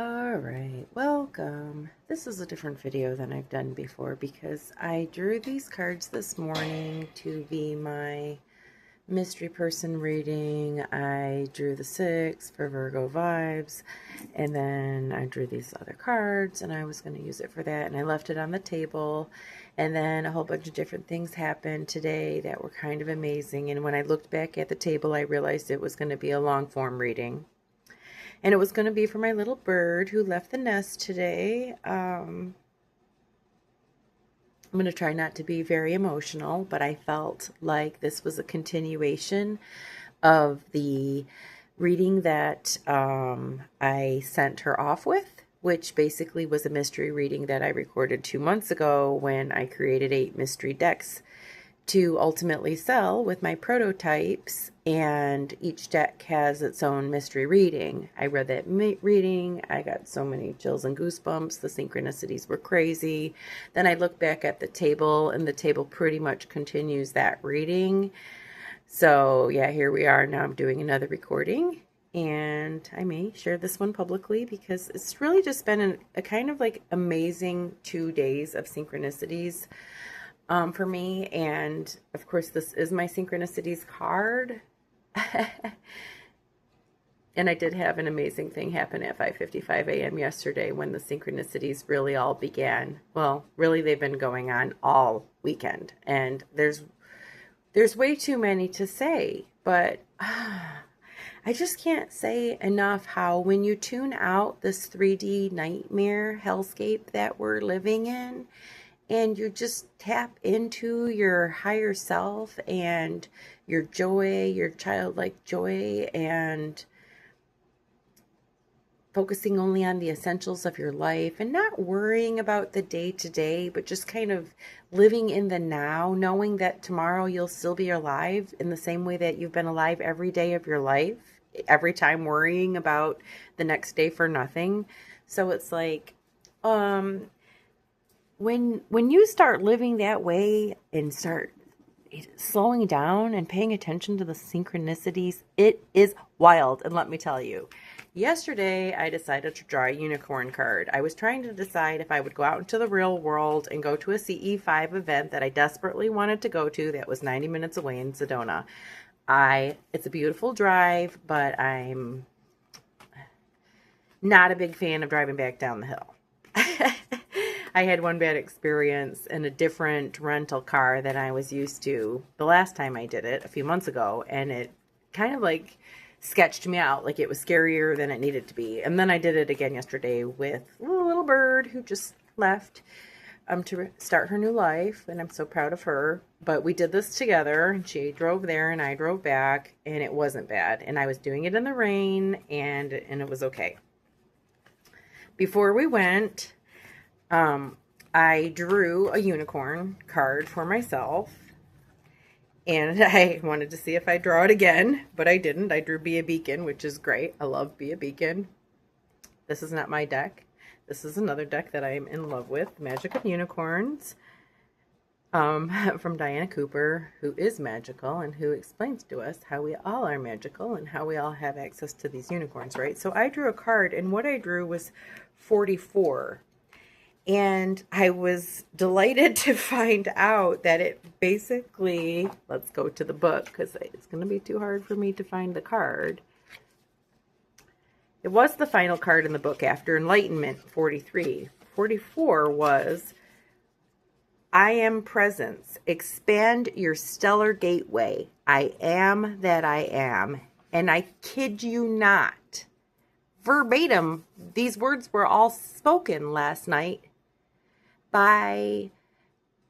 Alright, welcome. This is a different video than I've done before because I drew these cards this morning to be my mystery person reading. I drew the 6 for Virgo vibes, and then I drew these other cards, and I was going to use it for that, and I left it on the table, and then a whole bunch of different things happened today that were kind of amazing, and when I looked back at the table, I realized it was going to be a long form reading. And it was going to be for my little bird who left the nest today. I'm going to try not to be very emotional, but I felt like this was a continuation of the reading that I sent her off with, which basically was a mystery reading that I recorded 2 months ago when I created 8 mystery decks to ultimately sell with my prototypes, and each deck has its own mystery reading. I read that reading, I got so many chills and goosebumps, the synchronicities were crazy. Then I look back at the table, and the table pretty much continues that reading. So yeah, here we are. Now I'm doing another recording, and I may share this one publicly because it's really just been a kind of like amazing 2 days of synchronicities for me. And of course, this is my Synchronicities card. And I did have an amazing thing happen at 5:55 a.m. yesterday when the synchronicities really all began. Well, really, they've been going on all weekend, and there's way too many to say, but I just can't say enough how when you tune out this 3D nightmare hellscape that we're living in, and you just tap into your higher self and your joy, your childlike joy, and focusing only on the essentials of your life and not worrying about the day to day, but just kind of living in the now, knowing that tomorrow you'll still be alive in the same way that you've been alive every day of your life, every time worrying about the next day for nothing. So it's like, when you start living that way and start slowing down and paying attention to the synchronicities, it is wild. And let me tell you, yesterday I decided to draw a unicorn card. I was trying to decide if I would go out into the real world and go to a CE5 event that I desperately wanted to go to that was 90 minutes away in Sedona. It's a beautiful drive, but I'm not a big fan of driving back down the hill. I had one bad experience in a different rental car than I was used to the last time I did it a few months ago, and it kind of like sketched me out, like it was scarier than it needed to be. And then I did it again yesterday with a little bird who just left to start her new life, and I'm so proud of her. But we did this together, and she drove there and I drove back, and it wasn't bad. And I was doing it in the rain, and it was okay. Before we went, I drew a unicorn card for myself, and I wanted to see if I'd draw it again, but I didn't. I drew Be a Beacon, which is great. I love Be a Beacon. This is not my deck. This is another deck that I am in love with, Magic of Unicorns, from Diana Cooper, who is magical and who explains to us how we all are magical and how we all have access to these unicorns, right? So I drew a card, and what I drew was 44. And I was delighted to find out that it basically, let's go to the book because it's going to be too hard for me to find the card. It was the final card in the book after Enlightenment, 43. 44 was, I am presence. Expand your stellar gateway. I am that I am. And I kid you not. Verbatim, these words were all spoken last night by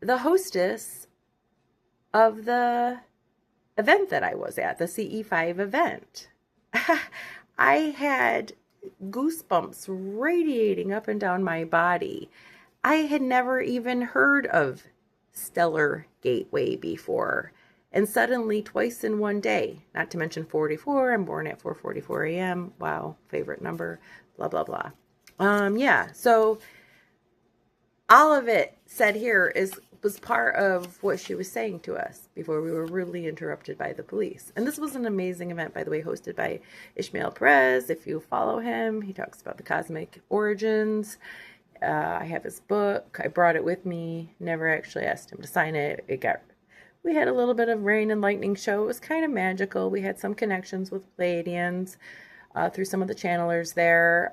the hostess of the event that I was at, the CE5 event. I had goosebumps radiating up and down my body. I had never even heard of Stellar Gateway before. And suddenly, twice in one day, not to mention 44, I'm born at 4:44 a.m. Wow, favorite number, blah, blah, blah. Yeah, so all of it said here was part of what she was saying to us before we were rudely interrupted by the police. And this was an amazing event, by the way, hosted by Ishmael Perez. If you follow him, he talks about the cosmic origins. I have his book. I brought it with me. Never actually asked him to sign it. We had a little bit of rain and lightning show. It was kind of magical. We had some connections with Pleiadians through some of the channelers there.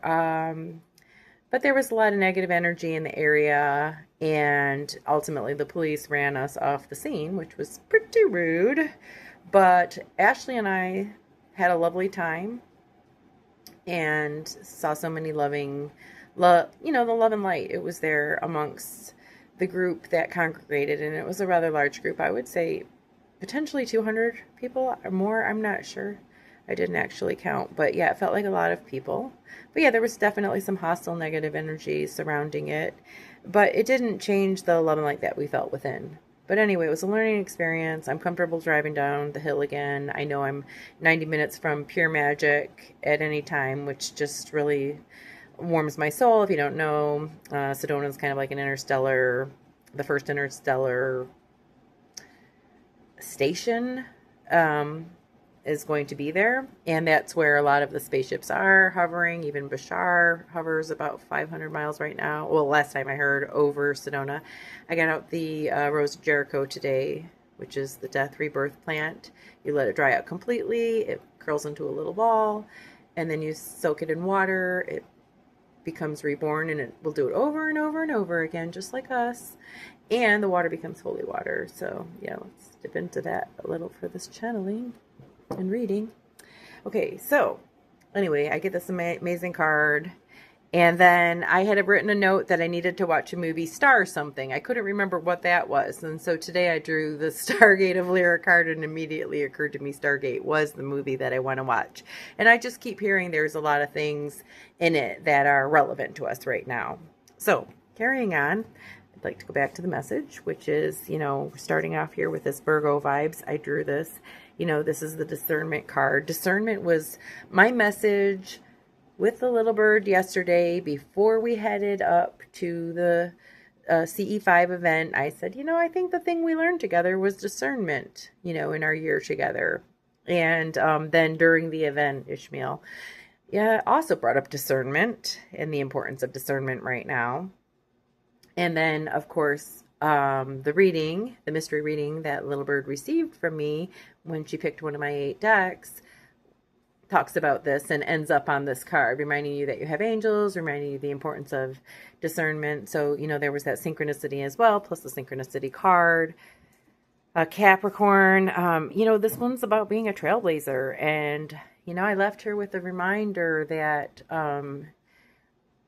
But there was a lot of negative energy in the area, and ultimately the police ran us off the scene, which was pretty rude. But Ashley and I had a lovely time and saw so many loving, the love and light. It was there amongst the group that congregated, and it was a rather large group. I would say potentially 200 people or more. I'm not sure. I didn't actually count, but yeah, it felt like a lot of people. But yeah, there was definitely some hostile negative energy surrounding it, but it didn't change the love and light that we felt within. But anyway, it was a learning experience. I'm comfortable driving down the hill again. I know I'm 90 minutes from pure magic at any time, which just really warms my soul. If you don't know, Sedona is kind of like the first interstellar station. Is going to be there, and that's where a lot of the spaceships are hovering. Even Bashar hovers about 500 miles right now. Well, last time I heard, over Sedona. I got out the Rose of Jericho today, which is the death rebirth plant. You let it dry out completely, it curls into a little ball, and then you soak it in water. It becomes reborn, and it will do it over and over and over again, just like us, and the water becomes holy water. So yeah, let's dip into that a little for this channeling and reading. Okay, so anyway, I get this amazing card, and then I had written a note that I needed to watch a movie, Star something. I couldn't remember what that was, and so today I drew the Stargate of Lyra card, and immediately occurred to me Stargate was the movie that I want to watch. And I just keep hearing there's a lot of things in it that are relevant to us right now. So carrying on, I'd like to go back to the message, which is, starting off here with this Virgo vibes. I drew this. This is the discernment card. Discernment was my message with the little bird yesterday before we headed up to the CE5 event. I said, I think the thing we learned together was discernment, in our year together. And then during the event, Ishmael also brought up discernment and the importance of discernment right now. And then, of course, the mystery reading that Little Bird received from me when she picked one of my 8 decks, talks about this and ends up on this card, reminding you that you have angels, reminding you the importance of discernment. So, there was that synchronicity as well, plus the synchronicity card. Capricorn, this one's about being a trailblazer. And, I left her with a reminder that,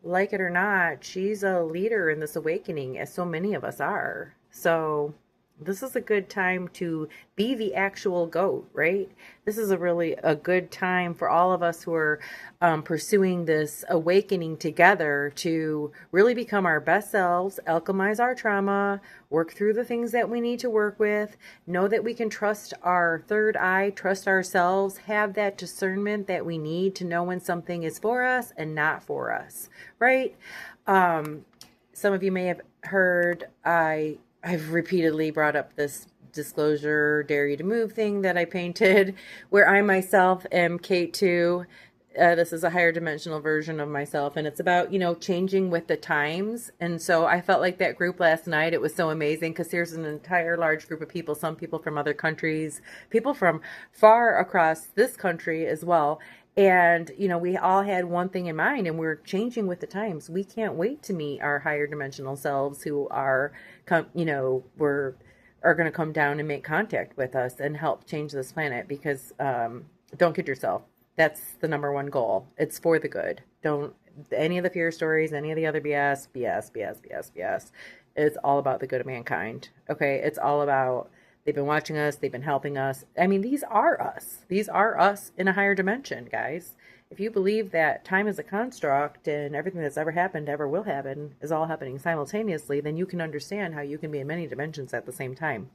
like it or not, she's a leader in this awakening, as so many of us are. So this is a good time to be the actual GOAT, right? This is a good time for all of us who are pursuing this awakening together to really become our best selves, alchemize our trauma, work through the things that we need to work with, know that we can trust our third eye, trust ourselves, have that discernment that we need to know when something is for us and not for us, right? Some of you may have heard I've repeatedly brought up this disclosure, dare you to move thing that I painted, where I myself am K2. This is a higher dimensional version of myself, and it's about, changing with the times. And so I felt like that group last night, it was so amazing because here's an entire large group of people, some people from other countries, people from far across this country as well. And, we all had one thing in mind, and we're changing with the times. We can't wait to meet our higher dimensional selves who are, are going to come down and make contact with us and help change this planet, because don't kid yourself. That's the number one goal. It's for the good. Don't, any of the fear stories, any of the other BS. It's all about the good of mankind. Okay. It's all about, they've been watching us. They've been helping us. I mean, these are us. These are us in a higher dimension, guys. If you believe that time is a construct and everything that's ever happened, ever will happen, is all happening simultaneously, then you can understand how you can be in many dimensions at the same time.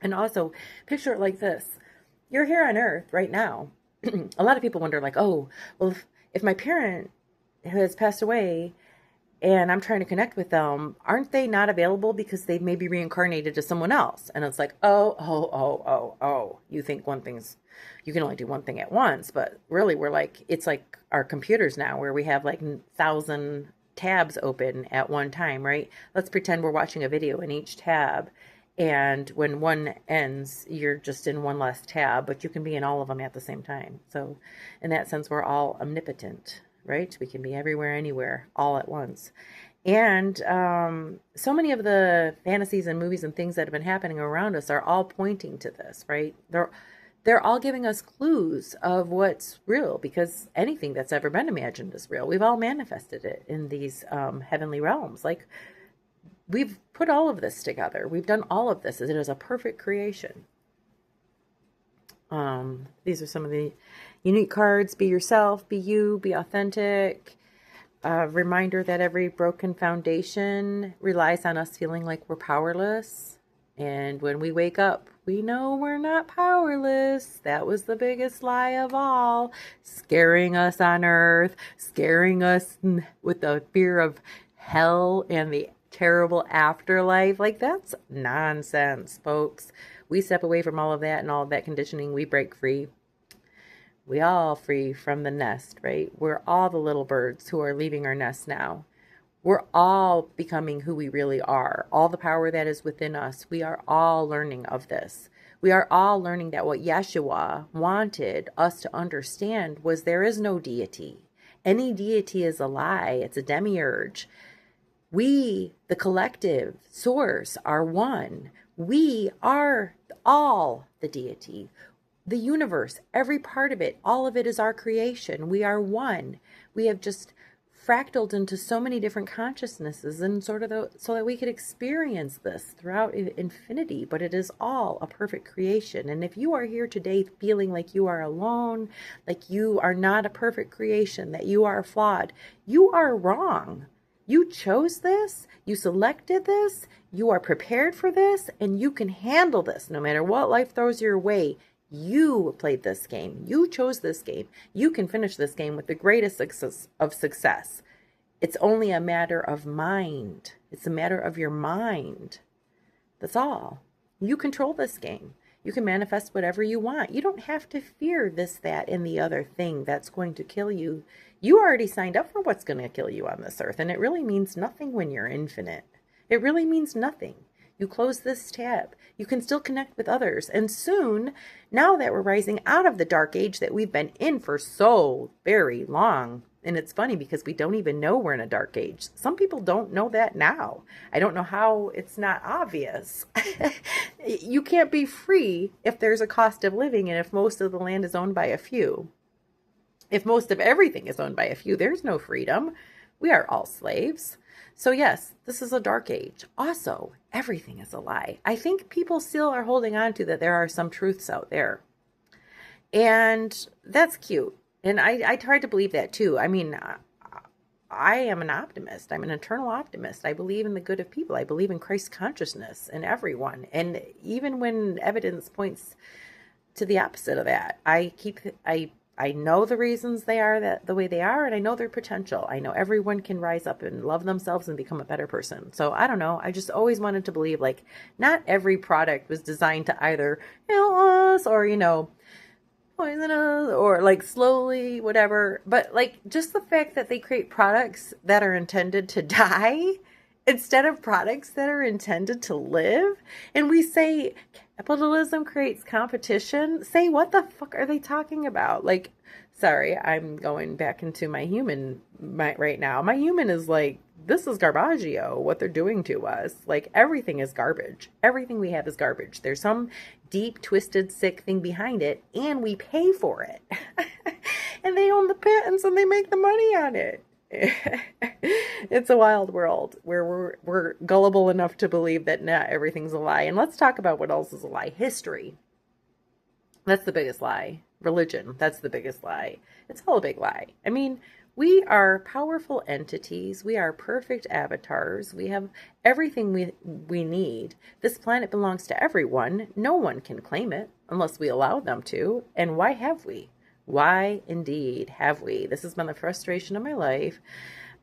And also, picture it like this. You're here on Earth right now. A lot of people wonder, like, oh, well, if my parent has passed away, and I'm trying to connect with them, aren't they not available because they've maybe reincarnated to someone else? And it's like, oh, you think you can only do one thing at once, but really we're like, it's like our computers now where we have like 1,000 tabs open at one time, right? Let's pretend we're watching a video in each tab. And when one ends, you're just in one less tab, but you can be in all of them at the same time. So in that sense, we're all omnipotent, right? We can be everywhere, anywhere, all at once. And so many of the fantasies and movies and things that have been happening around us are all pointing to this, right? They're all giving us clues of what's real, because anything that's ever been imagined is real. We've all manifested it in these heavenly realms. Like, we've put all of this together. We've done all of this. It is a perfect creation. These are some of the unique cards. Be yourself, be you, be authentic. Reminder that every broken foundation relies on us feeling like we're powerless. And when we wake up, we know we're not powerless. That was the biggest lie of all, scaring us on earth, scaring us with the fear of hell and the terrible afterlife. Like, that's nonsense, folks. We step away from all of that and all of that conditioning. We break free. We all free from the nest, right? We're all the little birds who are leaving our nest now. We're all becoming who we really are. All the power that is within us. We are all learning of this. We are all learning that what Yeshua wanted us to understand was there is no deity. Any deity is a lie. It's a demiurge. We, the collective source, are one. We are all the deity. The universe, every part of it, all of it is our creation. We are one. We have just fractaled into so many different consciousnesses and so that we could experience this throughout infinity, but it is all a perfect creation. And if you are here today feeling like you are alone, like you are not a perfect creation, that you are flawed, you are wrong. You chose this, you selected this, you are prepared for this, and you can handle this no matter what life throws your way. You played this game. You chose this game. You can finish this game with the greatest success. It's only a matter of mind. It's a matter of your mind. That's all. You control this game. You can manifest whatever you want. You don't have to fear this, that, and the other thing that's going to kill you. You already signed up for what's going to kill you on this earth, and it really means nothing when you're infinite. It really means nothing. You close this tab. You can still connect with others. And soon, now that we're rising out of the dark age that we've been in for so very long, and it's funny because we don't even know we're in a dark age. Some people don't know that now. I don't know how it's not obvious. You can't be free if there's a cost of living and if most of the land is owned by a few. If most of everything is owned by a few, there's no freedom. We are all slaves. So yes, this is a dark age. Also, everything is a lie. I think people still are holding on to that there are some truths out there. And that's cute. And I tried to believe that too. I mean, I am an optimist. I'm an eternal optimist. I believe in the good of people. I believe in Christ's consciousness in everyone. And even when evidence points to the opposite of that, I know the reasons they are the way they are, and I know their potential. I know everyone can rise up and love themselves and become a better person. So I don't know. I just always wanted to believe, like, not every product was designed to either kill us or, poison us or like slowly, whatever. But like, just the fact that they create products that are intended to die instead of products that are intended to live. And we say capitalism creates competition. Say, what the fuck are they talking about? Like, sorry, I'm going back into my human right now. My human is like, this is garbaggio, what they're doing to us. Like, everything is garbage. Everything we have is garbage. There's some deep, twisted, sick thing behind it, and we pay for it. And they own the patents and they make the money on it. It's a wild world where we're gullible enough to believe that not everything's a lie. And let's talk about what else is a lie. History. That's the biggest lie. Religion. That's the biggest lie. It's all a big lie. I mean, we are powerful entities. We are perfect avatars. We have everything we need. This planet belongs to everyone. No one can claim it unless we allow them to. And why have we? Why indeed have we? This has been the frustration of my life.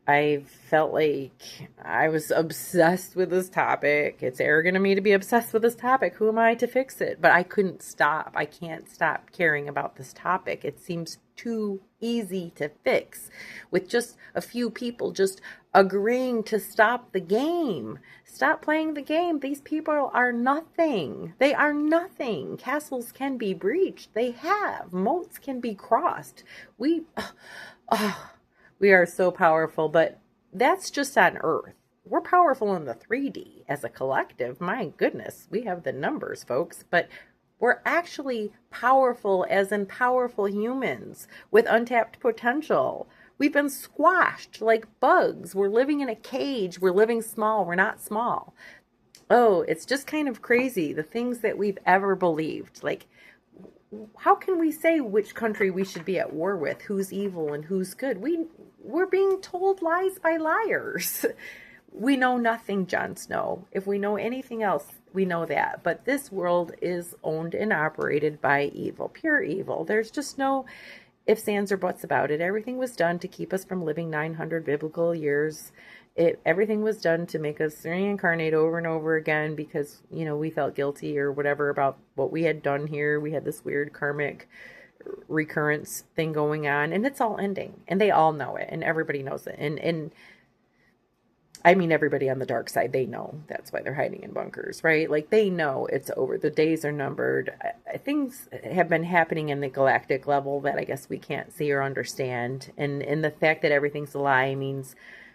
I felt like I was obsessed with this topic. It's arrogant of me to be obsessed with this topic. Who am I to fix it? But I couldn't stop. I can't stop caring about this topic. It seems too easy to fix with just a few people just agreeing to stop the game. Stop playing the game. These people are nothing. They are nothing. Castles can be breached. They have. Moats can be crossed. We are so powerful, but that's just on Earth. We're powerful in the 3D as a collective. My goodness, we have the numbers, folks, but we're actually powerful as in powerful humans with untapped potential. We've been squashed like bugs. We're living in a cage. We're living small. We're not small. Oh, it's just kind of crazy. The things that we've ever believed. Like, how can we say which country we should be at war with? Who's evil and who's good? We're being told lies by liars. We know nothing, Jon Snow. If we know anything else, we know that. But this world is owned and operated by evil, pure evil. There's just no ifs, ands, or buts about it. Everything was done to keep us from living 900 biblical years. Everything was done to make us reincarnate over and over again because, we felt guilty or whatever about what we had done here. We had this weird karmic recurrence thing going on, and it's all ending. And they all know it, and everybody knows it. And I mean, everybody on the dark side, they know. That's why they're hiding in bunkers, right? Like, they know it's over. The days are numbered. Things have been happening in the galactic level that I guess we can't see or understand. And the fact that everything's a lie means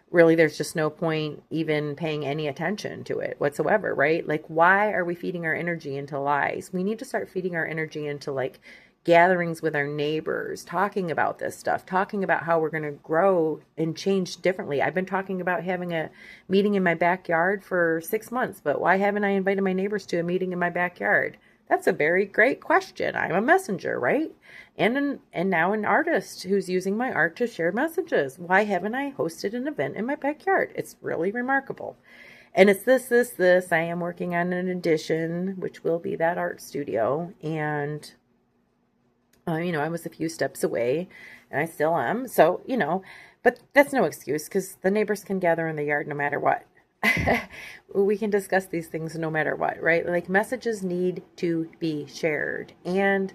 really there's just no point even paying any attention to it whatsoever, right? Like, why are we feeding our energy into lies? We need to start feeding our energy into, like, gatherings with our neighbors, talking about this stuff, talking about how we're going to grow and change differently. I've been talking about having a meeting in my backyard for 6 months, but why haven't I invited my neighbors to a meeting in my backyard? That's a very great question. I'm a messenger, right? And now an artist who's using my art to share messages. Why haven't I hosted an event in my backyard? It's really remarkable. And it's this. I am working on an addition, which will be that art studio. And I was a few steps away, and I still am. So, but that's no excuse because the neighbors can gather in the yard no matter what. We can discuss these things no matter what, right? Like, messages need to be shared. And,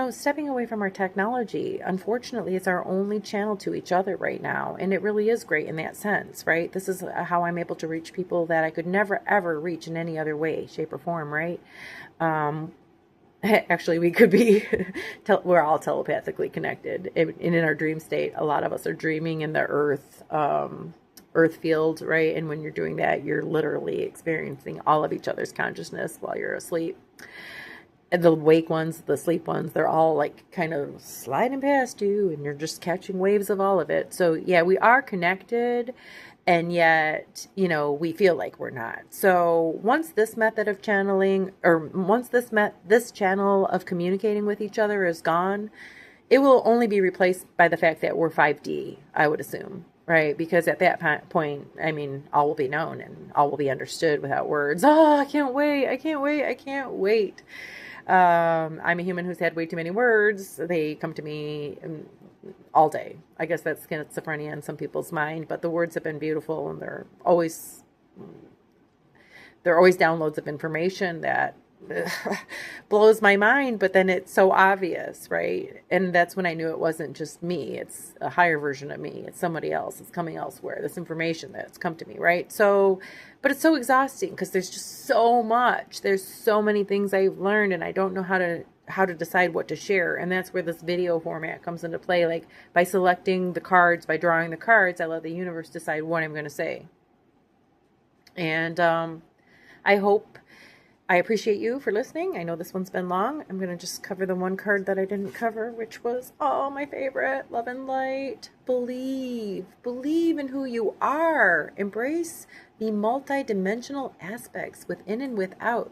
stepping away from our technology, unfortunately, it's our only channel to each other right now. And it really is great in that sense, right? This is how I'm able to reach people that I could never, ever reach in any other way, shape, or form, right? Actually, we could be, we're all telepathically connected. And in our dream state, a lot of us are dreaming in the earth field, right? And when you're doing that, you're literally experiencing all of each other's consciousness while you're asleep. And the wake ones, the sleep ones, they're all like kind of sliding past you, and you're just catching waves of all of it. So yeah, we are connected. And yet, we feel like we're not. So once this method of channeling, or once this channel of communicating with each other is gone, it will only be replaced by the fact that we're 5D, I would assume, right? Because at that point, I mean, all will be known and all will be understood without words. Oh, I can't wait. I can't wait. I can't wait. I'm a human who's had way too many words. They come to me all day. I guess that's schizophrenia in some people's mind, but the words have been beautiful, and they're always downloads of information that blows my mind, but then it's so obvious, right? And that's when I knew it wasn't just me. It's a higher version of me. It's somebody else. It's coming elsewhere. This information that's come to me, right? So, but it's so exhausting because there's just so much. There's so many things I've learned, and I don't know how to decide what to share. And that's where this video format comes into play. Like, by selecting the cards, by drawing the cards, I let the universe decide what I'm going to say. And I appreciate you for listening. I know this one's been long. I'm going to just cover the one card that I didn't cover, which was, my favorite, Love and Light. Believe in who you are. Embrace the multi-dimensional aspects within and without.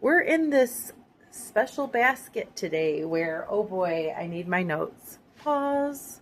We're in this special basket today where, oh boy, I need my notes. Pause.